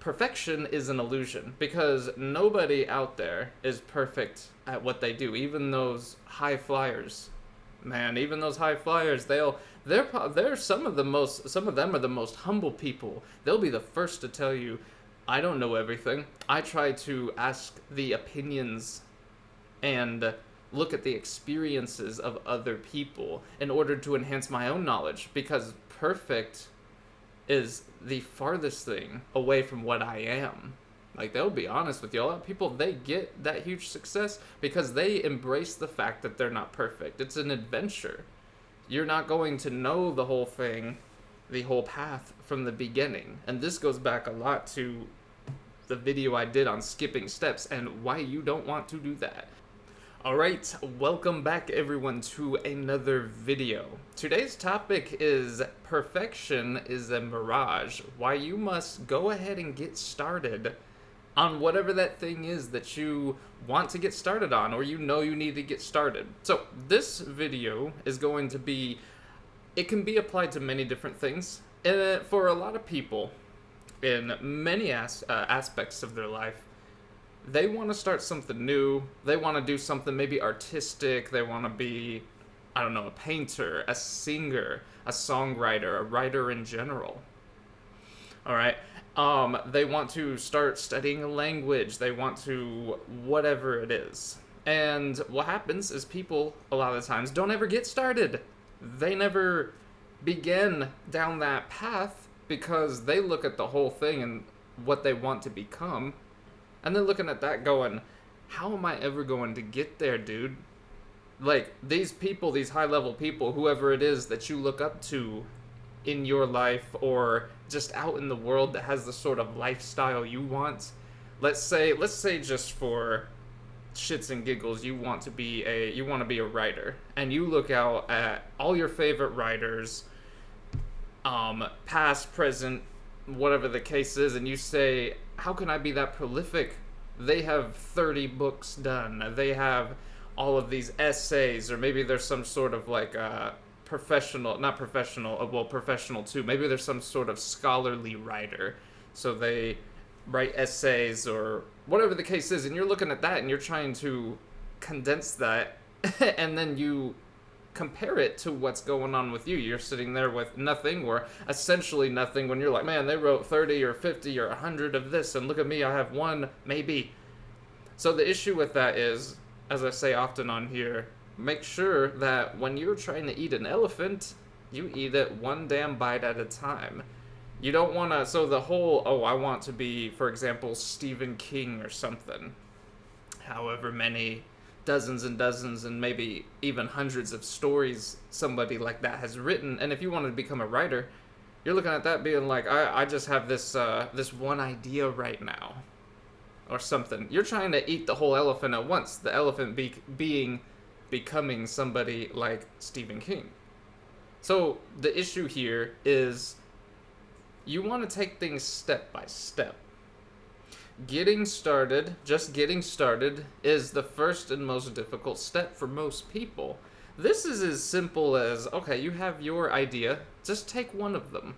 perfection is an illusion because nobody out there is perfect at what they do. Even those high flyers, man, even those high flyers, they're some of them are the most humble people. They'll be the first to tell you, I don't know everything. I try to ask the opinions and look at the experiences of other people in order to enhance my own knowledge, because perfect is the farthest thing away from what I am. Like, they'll be honest with you. A lot of people, they get that huge success because they embrace the fact that they're not perfect. It's an adventure. You're not going to know the whole thing, the whole path from the beginning. And this goes back a lot to the video I did on skipping steps and why you don't want to do that. Alright, welcome back everyone to another video. Today's topic is perfection is a mirage. Why you must go ahead and get started on whatever that thing is that you want to get started on, or you know you need to get started. So this video is going to be, it can be applied to many different things. For a lot of people, in many aspects of their life, they want to start something new. They want to do something maybe artistic. They want to be, I don't know, a painter, a singer, a songwriter, a writer in general. All right. They want to start studying a language. They want to whatever it is. And what happens is people, a lot of the times, don't ever get started. They never begin down that path because they look at the whole thing and what they want to become. And then looking at that going, how am I ever going to get there, dude? Like, these people, these high-level people, whoever it is that you look up to in your life or just out in the world that has the sort of lifestyle you want. Let's say just for shits and giggles, you want to be a writer. And you look out at all your favorite writers, past, present, whatever the case is, and you say, how can I be that prolific? They have 30 books done. They have all of these essays, or maybe there's some sort of like professional too. Maybe there's some sort of scholarly writer. So they write essays or whatever the case is, and you're looking at that and you're trying to condense that and then you compare it to what's going on with you. You're sitting there with nothing or essentially nothing when you're like, man, they wrote 30 or 50 or 100 of this, and look at me, I have one, maybe. So the issue with that is, as I say often on here, make sure that when you're trying to eat an elephant, you eat it one damn bite at a time. You don't want to, so the whole, I want to be, for example, Stephen King or something. However many dozens and dozens and maybe even hundreds of stories somebody like that has written. And if you want to become a writer, you're looking at that being like, I just have this one idea right now or something. You're trying to eat the whole elephant at once. The elephant becoming somebody like Stephen King. So the issue here is you want to take things step by step. Just getting started is the first and most difficult step for most people. This is as simple as, okay, you have your idea, just take one of them.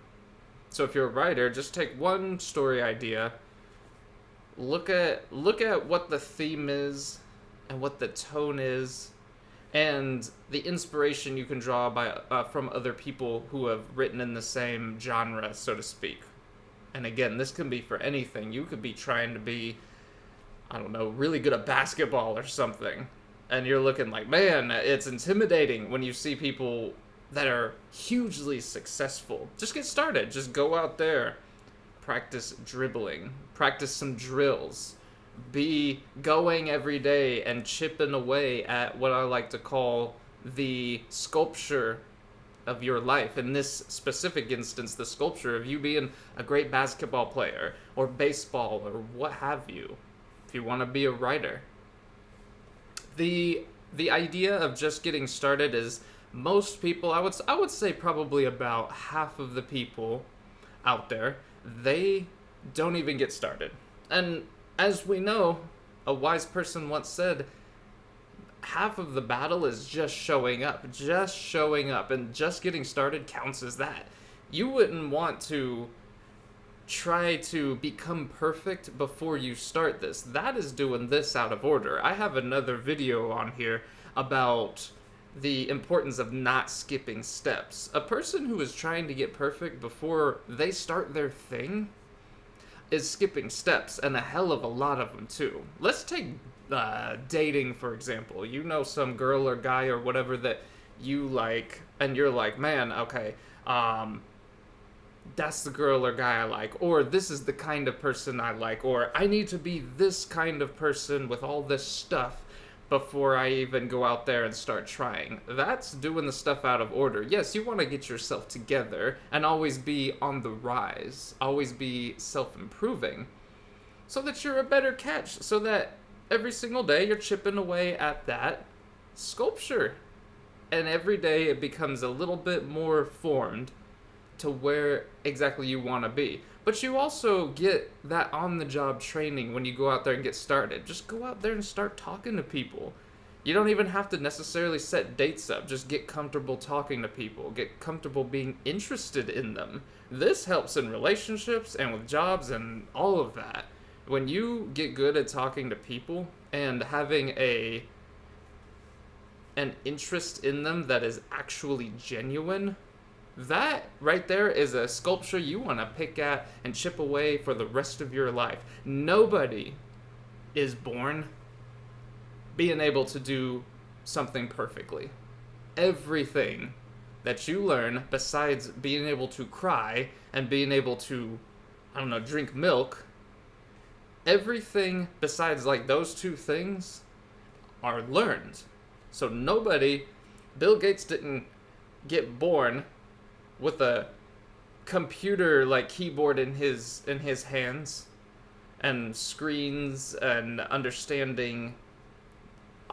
So if you're a writer, just take one story idea, look at what the theme is and what the tone is, and the inspiration you can draw from other people who have written in the same genre, so to speak. And again, this can be for anything. You could be trying to be, I don't know, really good at basketball or something. And you're looking like, man, it's intimidating when you see people that are hugely successful. Just get started. Just go out there. Practice dribbling. Practice some drills. Be going every day and chipping away at what I like to call the sculpture of your life. In this specific instance, the sculpture of you being a great basketball player or baseball or what have you, if you want to be a writer. The idea of just getting started is most people, I would say probably about half of the people out there, they don't even get started. And as we know, a wise person once said, half of the battle is just showing up, and just getting started counts as that. You wouldn't want to try to become perfect before you start this. That is doing this out of order. I have another video on here about the importance of not skipping steps. A person who is trying to get perfect before they start their thing is skipping steps, and a hell of a lot of them too. Let's take dating, for example. You know some girl or guy or whatever that you like, and you're like, man, okay, that's the girl or guy I like, or this is the kind of person I like, or I need to be this kind of person with all this stuff before I even go out there and start trying. That's doing the stuff out of order. Yes, you want to get yourself together and always be on the rise, always be self-improving, so that you're a better catch, so that every single day you're chipping away at that sculpture. And every day it becomes a little bit more formed to where exactly you want to be. But you also get that on-the-job training when you go out there and get started. Just go out there and start talking to people. You don't even have to necessarily set dates up. Just get comfortable talking to people. Get comfortable being interested in them. This helps in relationships and with jobs and all of that. When you get good at talking to people and having an interest in them that is actually genuine, that right there is a sculpture you want to pick at and chip away for the rest of your life. Nobody is born being able to do something perfectly. Everything that you learn, besides being able to cry and being able to, I don't know, drink milk, everything besides like those two things are learned. So nobody, Bill Gates didn't get born with a computer like keyboard in his hands and screens and understanding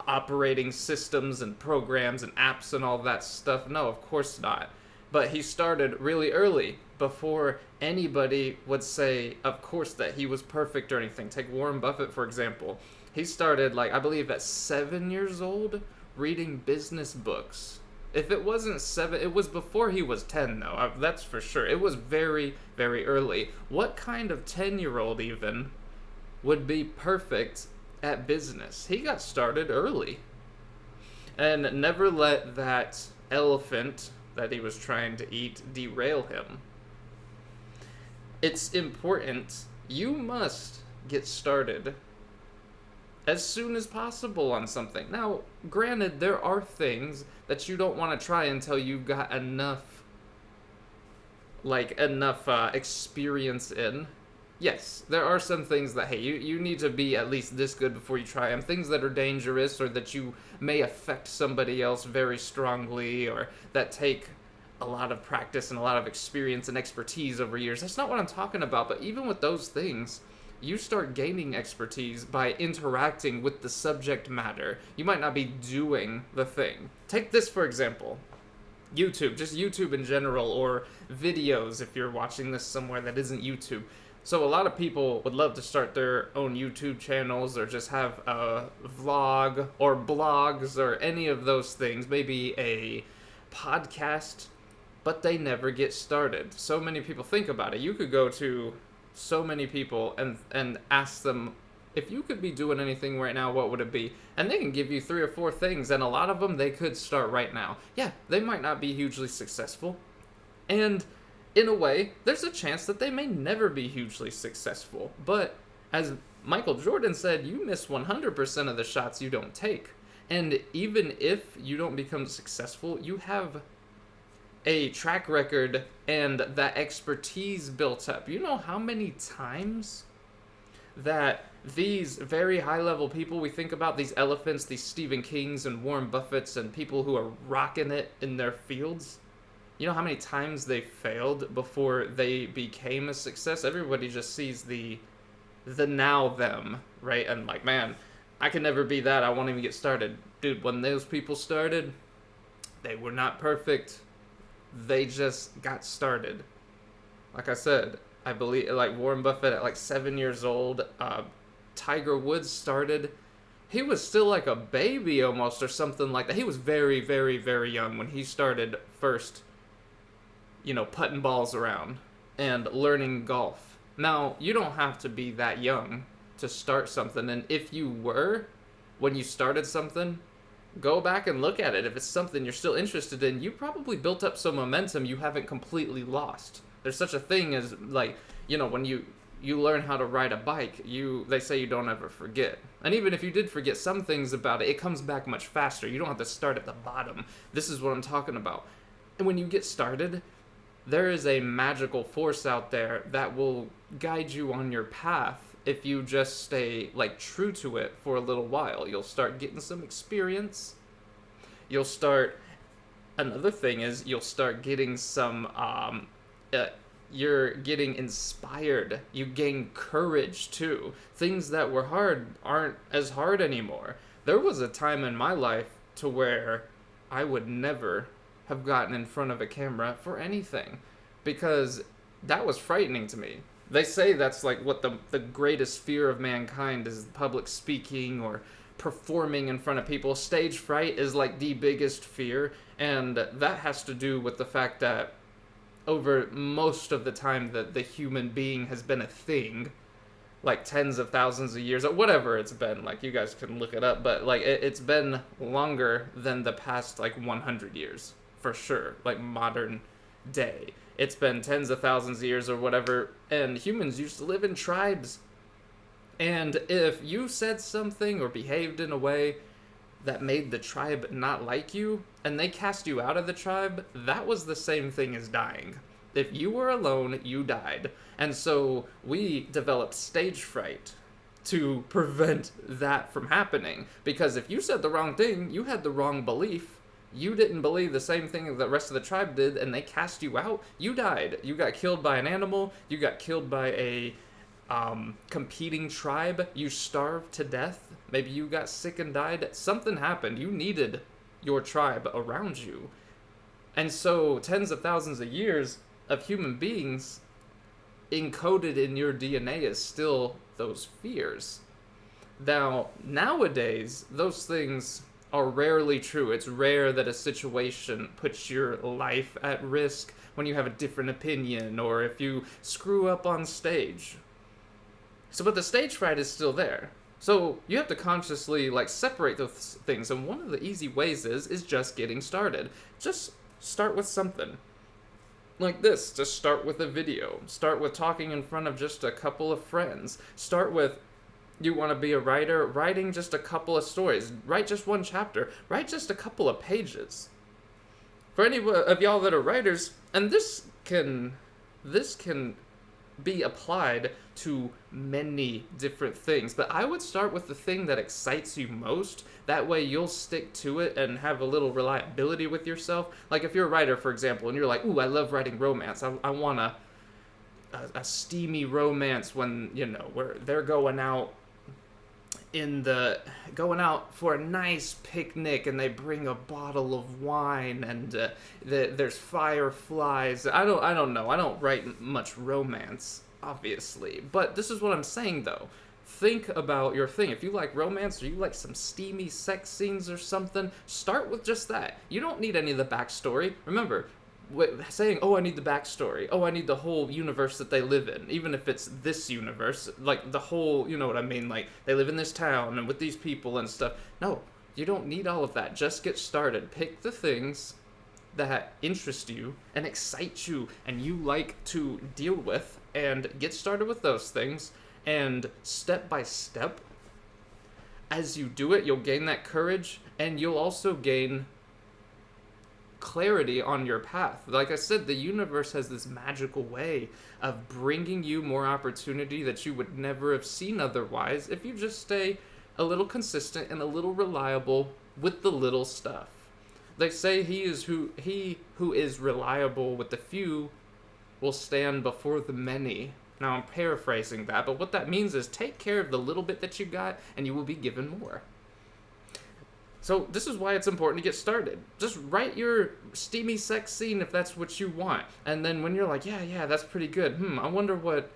operating systems and programs and apps and all that stuff. No, of course not. But he started really early, before anybody would say, of course, that he was perfect or anything. Take Warren Buffett, for example. He started, like, I believe at 7 years old, reading business books. If it wasn't 7, it was before he was 10, though. That's for sure. It was very, very early. What kind of 10-year-old even would be perfect at business? He got started early. And never let that elephant that he was trying to eat derail him. It's important. You must get started as soon as possible on something. Now, granted, there are things that you don't want to try until you've got enough experience in. Yes, there are some things that, hey, you need to be at least this good before you try them. Things that are dangerous or that you may affect somebody else very strongly or that take a lot of practice and a lot of experience and expertise over years. That's not what I'm talking about. But even with those things, you start gaining expertise by interacting with the subject matter. You might not be doing the thing. Take this, for example. YouTube, just YouTube in general, or videos if you're watching this somewhere that isn't YouTube. So a lot of people would love to start their own YouTube channels or just have a vlog or blogs or any of those things, maybe a podcast, but they never get started. So many people think about it. You could go to so many people and ask them, if you could be doing anything right now, what would it be? And they can give you 3 or 4 things, and a lot of them they could start right now. Yeah, they might not be hugely successful, and in a way, there's a chance that they may never be hugely successful. But as Michael Jordan said, you miss 100% of the shots you don't take. And even if you don't become successful, you have a track record and that expertise built up. You know how many times that these very high-level people we think about, these elephants, these Stephen Kings and Warren Buffetts and people who are rocking it in their fields, you know how many times they failed before they became a success? Everybody just sees the now them, right? And like, man, I can never be that. I won't even get started. Dude, when those people started, they were not perfect. They just got started. Like I said, I believe, like Warren Buffett at like 7 years old, Tiger Woods started. He was still like a baby almost or something like that. He was very, very, very young when he started first, putting balls around and learning golf. Now, you don't have to be that young to start something, and if you were, when you started something, go back and look at it. If it's something you're still interested in, you probably built up some momentum you haven't completely lost. There's such a thing as, like, when you learn how to ride a bike, they say you don't ever forget. And even if you did forget some things about it, it comes back much faster. You don't have to start at the bottom. This is what I'm talking about. And when you get started, there is a magical force out there that will guide you on your path if you just stay, like, true to it for a little while. You'll start getting some experience. Another thing is you'll start getting some, you're getting inspired. You gain courage too. Things that were hard aren't as hard anymore. There was a time in my life to where I would never have gotten in front of a camera for anything, because that was frightening to me. They say that's like what the greatest fear of mankind is: public speaking or performing in front of people. Stage fright is like the biggest fear, and that has to do with the fact that over most of the time that the human being has been a thing, like tens of thousands of years, or whatever it's been, like, you guys can look it up, but like it's been longer than the past like 100 years, for sure, like modern day. It's been tens of thousands of years or whatever, and humans used to live in tribes. And if you said something or behaved in a way that made the tribe not like you, and they cast you out of the tribe, that was the same thing as dying. If you were alone, you died. And so we developed stage fright to prevent that from happening. Because if you said the wrong thing, you had the wrong belief, you didn't believe the same thing that the rest of the tribe did, and they cast you out, you died. You got killed by an animal, you got killed by a competing tribe, you starved to death, maybe you got sick and died, something happened, you needed your tribe around you. And so tens of thousands of years of human beings, encoded in your DNA is still those fears. Now, nowadays, those things are rarely true. It's rare that a situation puts your life at risk when you have a different opinion or if you screw up on stage. So, but the stage fright is still there. So you have to consciously, like, separate those things, and one of the easy ways is just getting started. Just start with something like this. Just start with a video. Start with talking in front of just a couple of friends. Start with, you want to be a writer, writing just a couple of stories. Write just one chapter. Write just a couple of pages. For any of y'all that are writers, and this can be applied to many different things, but I would start with the thing that excites you most. That way you'll stick to it and have a little reliability with yourself. Like if you're a writer, for example, and you're like, ooh, I love writing romance. I want a steamy romance when, where they're going out for a nice picnic and they bring a bottle of wine and there's fireflies. I don't know. I don't write much romance, obviously, but this is what I'm saying though. Think about your thing. If you like romance or you like some steamy sex scenes or something, start with just that. You don't need any of the backstory. Remember, saying, oh, I need the backstory, oh, I need the whole universe that they live in, even if it's this universe, like the whole, you know what I mean, like they live in this town and with these people and stuff. No, you don't need all of that. Just get started. Pick the things that interest you and excite you and you like to deal with, and get started with those things. And step by step, as you do it, you'll gain that courage, and you'll also gain clarity on your path. Like I said, the universe has this magical way of bringing you more opportunity that you would never have seen otherwise if you just stay a little consistent and a little reliable with the little stuff. They say he who is reliable with the few will stand before the many. Now I'm paraphrasing that, but what that means is take care of the little bit that you got and you will be given more. So this is why it's important to get started. Just write your steamy sex scene if that's what you want. And then when you're like, yeah, that's pretty good. I wonder what...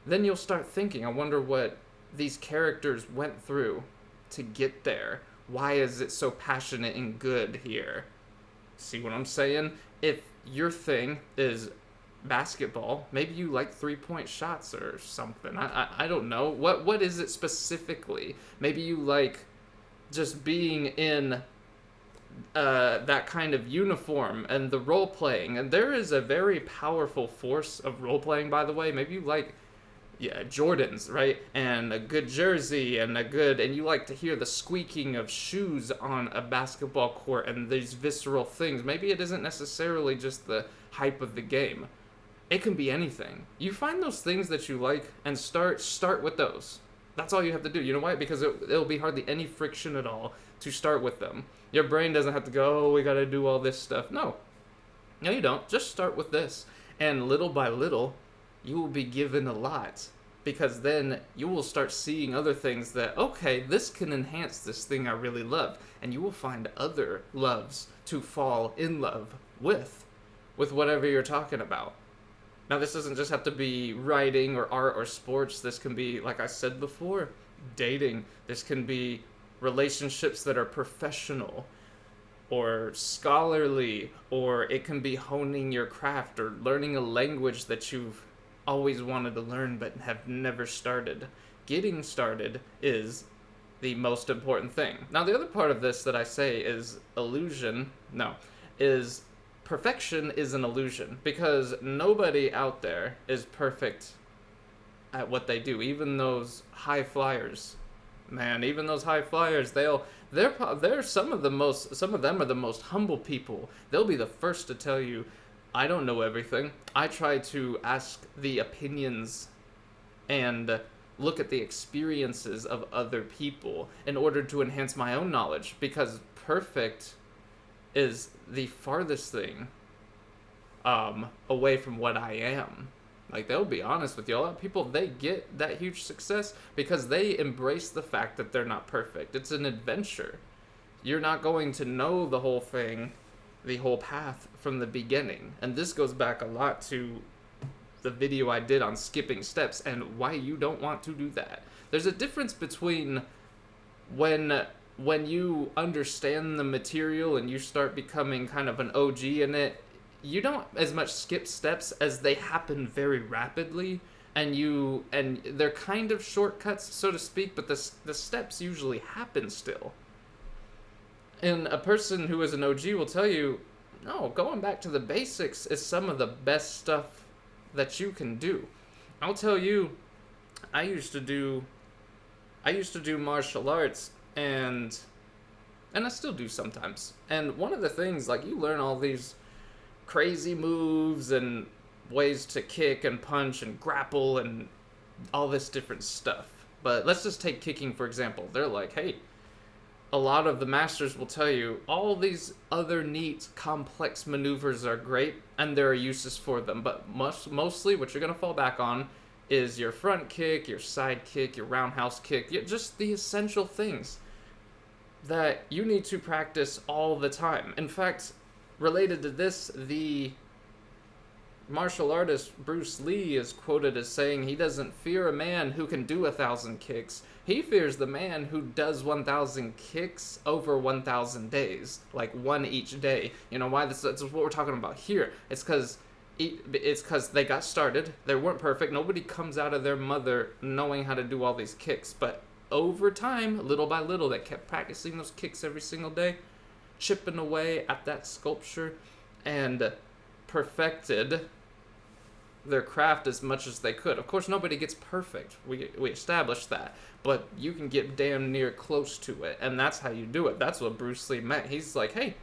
Then you'll start thinking, I wonder what these characters went through to get there. Why is it so passionate and good here? See what I'm saying? If your thing is basketball. Maybe you like 3-point shots or something. I don't know. What is it specifically? Maybe you like just being in that kind of uniform and the role playing. And there is a very powerful force of role playing, by the way. Maybe you like, yeah, Jordans, right? And a good jersey and you like to hear the squeaking of shoes on a basketball court and these visceral things. Maybe it isn't necessarily just the hype of the game. It can be anything. You find those things that you like and start with those. That's all you have to do. You know why? Because it'll be hardly any friction at all to start with them. Your brain doesn't have to go, oh, we gotta do all this stuff. No. No, you don't. Just start with this. And little by little, you will be given a lot. Because then you will start seeing other things that, okay, this can enhance this thing I really love. And you will find other loves to fall in love with whatever you're talking about. Now, this doesn't just have to be writing or art or sports. This can be, like I said before, dating. This can be relationships that are professional or scholarly, or it can be honing your craft or learning a language that you've always wanted to learn but have never started. Getting started is the most important thing. Now, the other part of this that I say is is perfection is an illusion, because nobody out there is perfect at what they do. Even those high flyers, man, even those high flyers, they're some of them are the most humble people. They'll be the first to tell you, I don't know everything. I try to ask the opinions and look at the experiences of other people in order to enhance my own knowledge, because perfect is the farthest thing away from what I am. Like, they'll be honest with you. A lot of people, they get that huge success because they embrace the fact that they're not perfect. It's an adventure. You're not going to know the whole thing, the whole path from the beginning. And this goes back a lot to the video I did on skipping steps and why you don't want to do that. There's a difference between when you understand the material and you start becoming kind of an OG in it, you don't as much skip steps as they happen very rapidly, and they're kind of shortcuts, so to speak, but the steps usually happen still. And a person who is an OG will tell you, no, going back to the basics is some of the best stuff that you can do. I'll tell you, I used to do martial arts, and I still do sometimes. And one of the things, like, you learn all these crazy moves and ways to kick and punch and grapple and all this different stuff. But let's just take kicking, for example. They're like, hey, a lot of the masters will tell you all these other neat, complex maneuvers are great, and there are uses for them. But mostly what you're going to fall back on is your front kick, your side kick, your roundhouse kick, just the essential things that you need to practice all the time. In fact, related to this, the martial artist Bruce Lee is quoted as saying he doesn't fear a man who can do 1,000 kicks. He fears the man who does 1,000 kicks over 1,000 days, like one each day. You know why? That's what we're talking about here. It's because they got started. They weren't perfect. Nobody comes out of their mother knowing how to do all these kicks. But over time, little by little, they kept practicing those kicks every single day, chipping away at that sculpture, and perfected their craft as much as they could. Of course, nobody gets perfect. We established that. But you can get damn near close to it, and that's how you do it. That's what Bruce Lee meant. He's like, hey,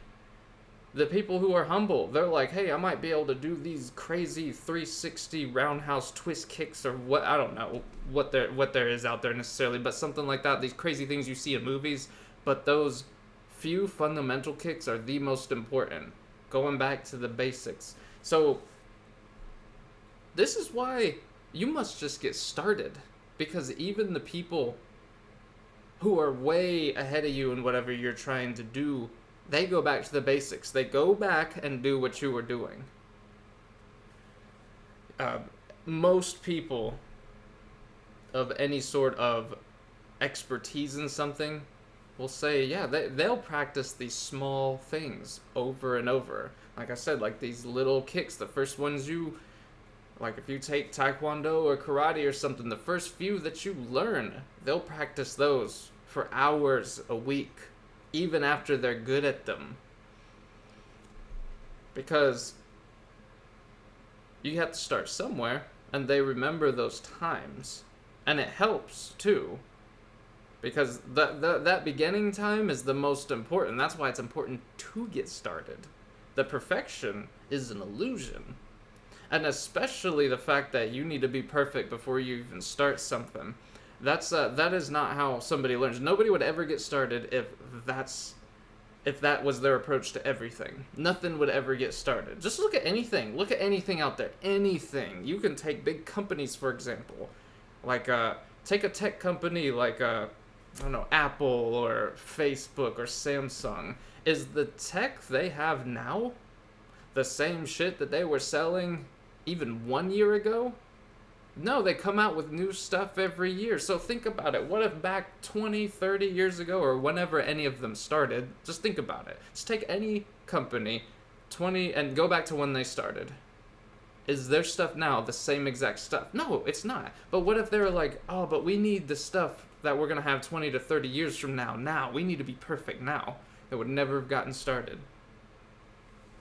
the people who are humble, they're like, hey, I might be able to do these crazy 360 roundhouse twist kicks or what, I don't know what there is out there necessarily, but something like that, these crazy things you see in movies. But those few fundamental kicks are the most important. Going back to the basics. So this is why you must just get started, because even the people who are way ahead of you in whatever you're trying to do, they go back to the basics. They go back and do what you were doing. Most people of any sort of expertise in something will say, yeah, they'll practice these small things over and over. Like I said, like these little kicks, the first ones you Like if you take taekwondo or karate or something, the first few that you learn, they'll practice those for hours a week, even after they're good at them. Because you have to start somewhere, and they remember those times. And it helps, too. Because that beginning time is the most important. That's why it's important to get started. The perfection is an illusion. And especially the fact that you need to be perfect before you even start something. That is not how somebody learns. Nobody would ever get started if that was their approach to everything. Nothing would ever get started. Just look at anything. Look at anything out there. Anything. You can take big companies, for example. Like, take a tech company like, I don't know, Apple or Facebook or Samsung. Is the tech they have now the same shit that they were selling even 1 year ago? No, they come out with new stuff every year. So think about it. What if back 20, 30 years ago, or whenever any of them started, just think about it. Just take any company, 20, and go back to when they started. Is their stuff now the same exact stuff? No, it's not. But what if they're like, oh, but we need the stuff that we're going to have 20 to 30 years from now. Now, we need to be perfect now. It would never have gotten started.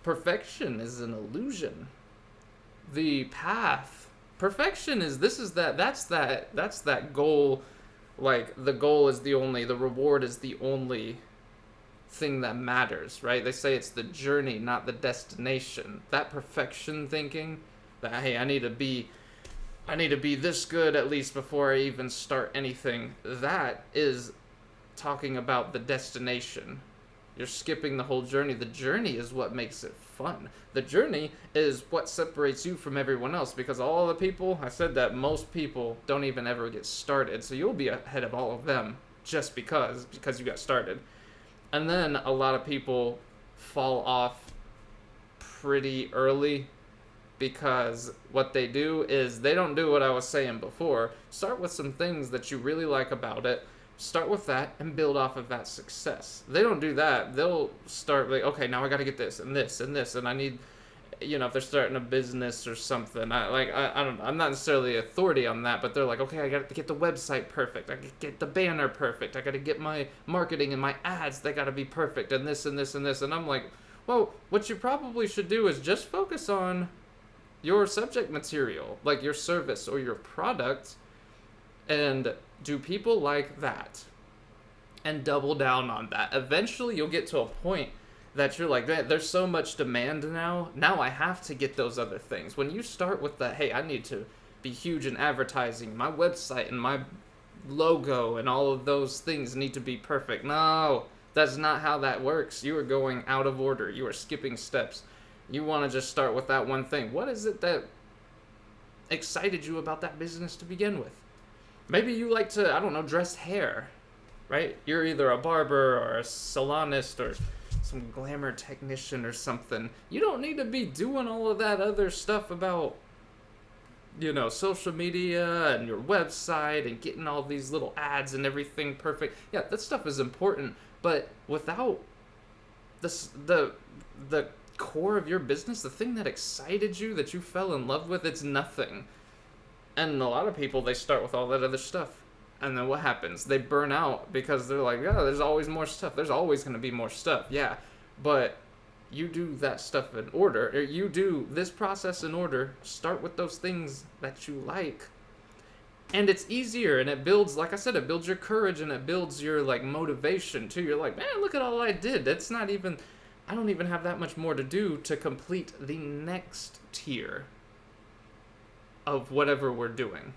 Perfection is an illusion. The path. Perfection is, that's that goal. Like, the goal is the reward is the only thing that matters, right? They say it's the journey, not the destination. That perfection thinking, that, hey, I need to be this good at least before I even start anything, that is talking about the destination. You're skipping the whole journey. The journey is what makes it fun. The journey is what separates you from everyone else, because all the people, I said that most people don't even ever get started. So you'll be ahead of all of them just because you got started. And then a lot of people fall off pretty early because what they do is they don't do what I was saying before. Start with some things that you really like about it. Start with that and build off of that success. They don't do that. They'll start like, okay, now I got to get this and this and this, and I need, if they're starting a business or something, I don't know. I'm not necessarily authority on that, but they're like, okay, I got to get the website perfect. I got to get the banner perfect. I got to get my marketing and my ads. They got to be perfect, and this and this and this. And I'm like, well, what you probably should do is just focus on your subject material, like your service or your product, and do people like that? And double down on that. Eventually, you'll get to a point that you're like, man, there's so much demand now. Now I have to get those other things. When you start with the, hey, I need to be huge in advertising. My website and my logo and all of those things need to be perfect. No, that's not how that works. You are going out of order. You are skipping steps. You want to just start with that one thing. What is it that excited you about that business to begin with? Maybe you like to, I don't know, dress hair, right? You're either a barber or a salonist or some glamour technician or something. You don't need to be doing all of that other stuff about, social media and your website and getting all these little ads and everything perfect. Yeah, that stuff is important, but without the core of your business, the thing that excited you, that you fell in love with, it's nothing. And a lot of people, they start with all that other stuff. And then what happens? They burn out because they're like, oh, there's always more stuff. There's always going to be more stuff. Yeah, but you do that stuff in order. Or you do this process in order. Start with those things that you like. And it's easier, and it builds, like I said, it builds your courage, and it builds your, motivation, too. You're like, man, look at all I did. That's not even, I don't even have that much more to do to complete the next tier of whatever we're doing.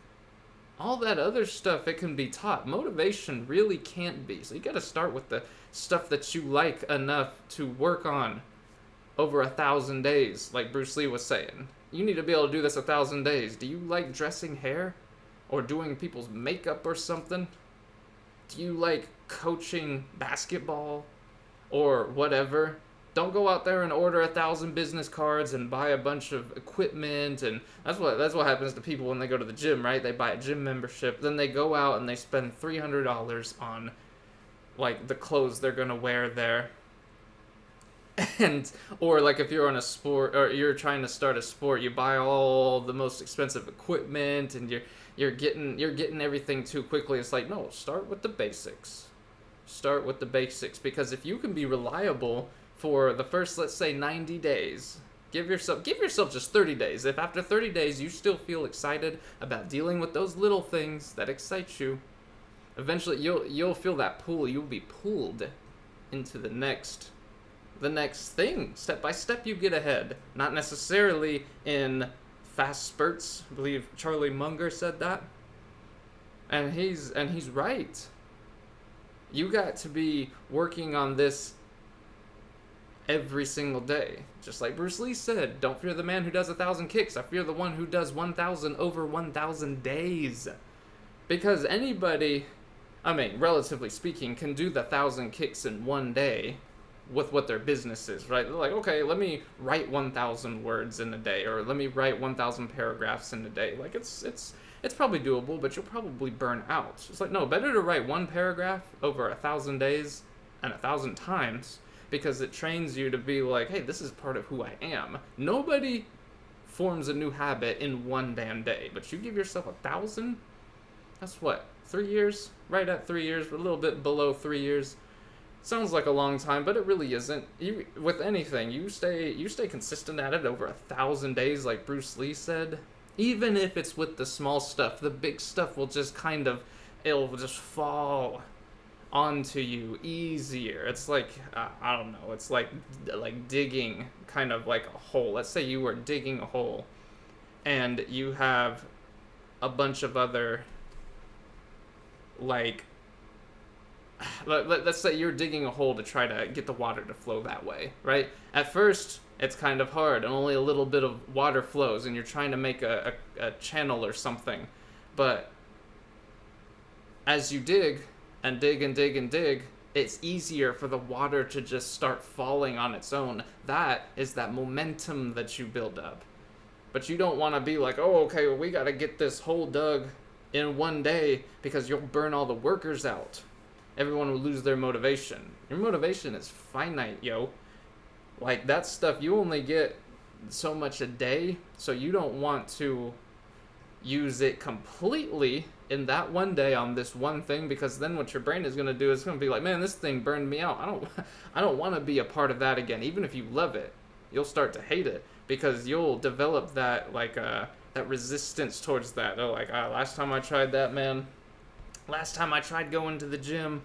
All that other stuff, it can be taught. Motivation really can't be. So you got to start with the stuff that you like enough to work on over 1,000 days, like Bruce Lee was saying. You need to be able to do this 1,000 days. Do you like dressing hair or doing people's makeup or something? Do you like coaching basketball or whatever? Don't go out there and order 1,000 business cards and buy a bunch of equipment, and that's what happens to people when they go to the gym, right? They buy a gym membership, then they go out and they spend $300 on the clothes they're gonna wear there. And or like if you're on a sport or you're trying to start a sport, you buy all the most expensive equipment and you're getting everything too quickly. It's like, no, start with the basics. Start with the basics, because if you can be reliable for the first, let's say, 90 days, give yourself just 30 days. If after 30 days you still feel excited about dealing with those little things that excite you, eventually you'll feel that pull. You'll be pulled into the next thing. Step by step you get ahead, not necessarily in fast spurts. I believe Charlie Munger said that, and he's right. You got to be working on this every single day. Just like Bruce Lee said, don't fear the man who does 1,000 kicks. I fear the one who does 1,000 over 1,000 days. Because anybody, I mean, relatively speaking, can do the 1,000 kicks in one day with what their business is, right? They're like, okay, let me write 1,000 words in a day, or let me write 1,000 paragraphs in a day. Like, it's probably doable, but you'll probably burn out. It's like, no, better to write one paragraph over 1,000 days and 1,000 times, because it trains you to be like, hey, this is part of who I am. Nobody forms a new habit in one damn day, but you give yourself 1,000, that's what, 3 years? Right at 3 years, a little bit below 3 years. Sounds like a long time, but it really isn't. With anything, you stay consistent at it over 1,000 days, like Bruce Lee said. Even if it's with the small stuff, the big stuff will just it'll just fall onto you easier. It's like, I don't know, it's like digging kind of like a hole. Let's say you were digging a hole and you have a bunch of other, like, let's say you're digging a hole to try to get the water to flow that way, right? At first, it's kind of hard and only a little bit of water flows and you're trying to make a channel or something. But as you dig and dig and dig and dig, it's easier for the water to just start falling on its own. That is that momentum that you build up. But you don't want to be like, oh, okay, well, we got to get this hole dug in one day, because you'll burn all the workers out. Everyone will lose their motivation. Your motivation is finite, yo. Like, that stuff, you only get so much a day, so you don't want to use it completely in that one day on this one thing, because then what your brain is going to do is going to be like, man, this thing burned me out. I don't want to be a part of that again. Even if you love it, you'll start to hate it, because you'll develop that, like, that resistance towards that. They're like, last time I tried that, man, last time I tried going to the gym,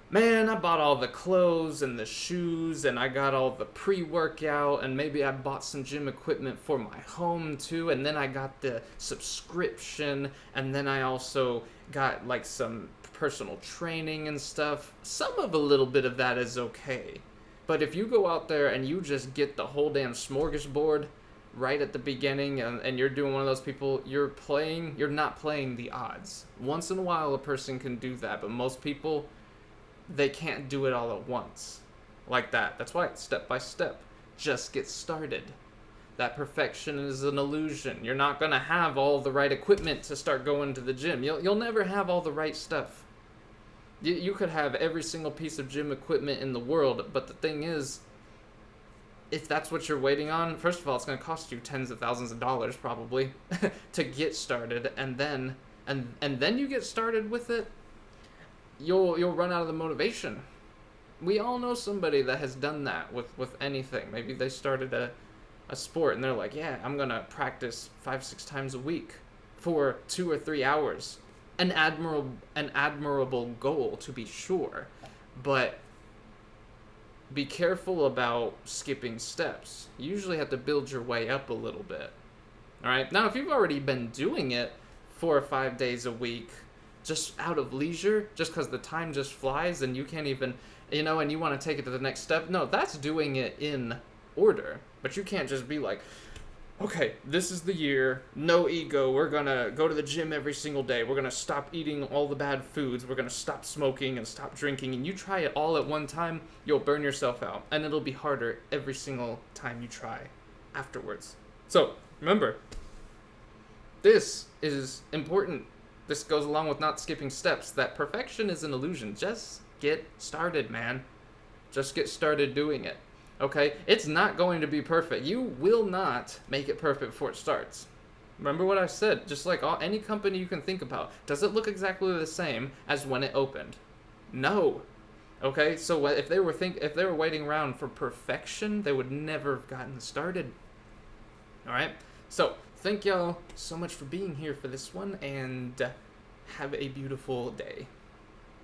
man, I bought all the clothes and the shoes, and I got all the pre-workout, and maybe I bought some gym equipment for my home too, and then I got the subscription, and then I also got like some personal training and stuff. Some of a little bit of that is okay. But if you go out there and you just get the whole damn smorgasbord right at the beginning, and you're doing one of those people, you're not playing the odds. Once in a while a person can do that, but most people, they can't do it all at once like that. That's why it's step by step. Just get started. That perfection is an illusion. You're not going to have all the right equipment to start going to the gym. You'll never have all the right stuff. You could have every single piece of gym equipment in the world, but the thing is, if that's what you're waiting on, first of all, it's going to cost you tens of thousands of dollars probably to get started, and then you get started with it, you'll run out of the motivation. We all know somebody that has done that with anything. Maybe they started a sport and they're like, yeah, I'm going to practice 5-6 times a week for 2 or 3 hours. An admirable goal, to be sure, but be careful about skipping steps. You usually have to build your way up a little bit. All right. Now, if you've already been doing it 4 or 5 days a week, just out of leisure, just because the time just flies and you can't even, and you want to take it to the next step. No, that's doing it in order. But you can't just be like, okay, this is the year, no ego, we're going to go to the gym every single day, we're going to stop eating all the bad foods, we're going to stop smoking and stop drinking, and you try it all at one time, you'll burn yourself out, and it'll be harder every single time you try afterwards. So, remember, this is important. This goes along with not skipping steps, that perfection is an illusion. Just get started, man. Just get started doing it. Okay? It's not going to be perfect. You will not make it perfect before it starts. Remember what I said, just like any company you can think about. Does it look exactly the same as when it opened? No. Okay? So if they were waiting around for perfection, they would never have gotten started. All right? So, thank y'all so much for being here for this one, and have a beautiful day.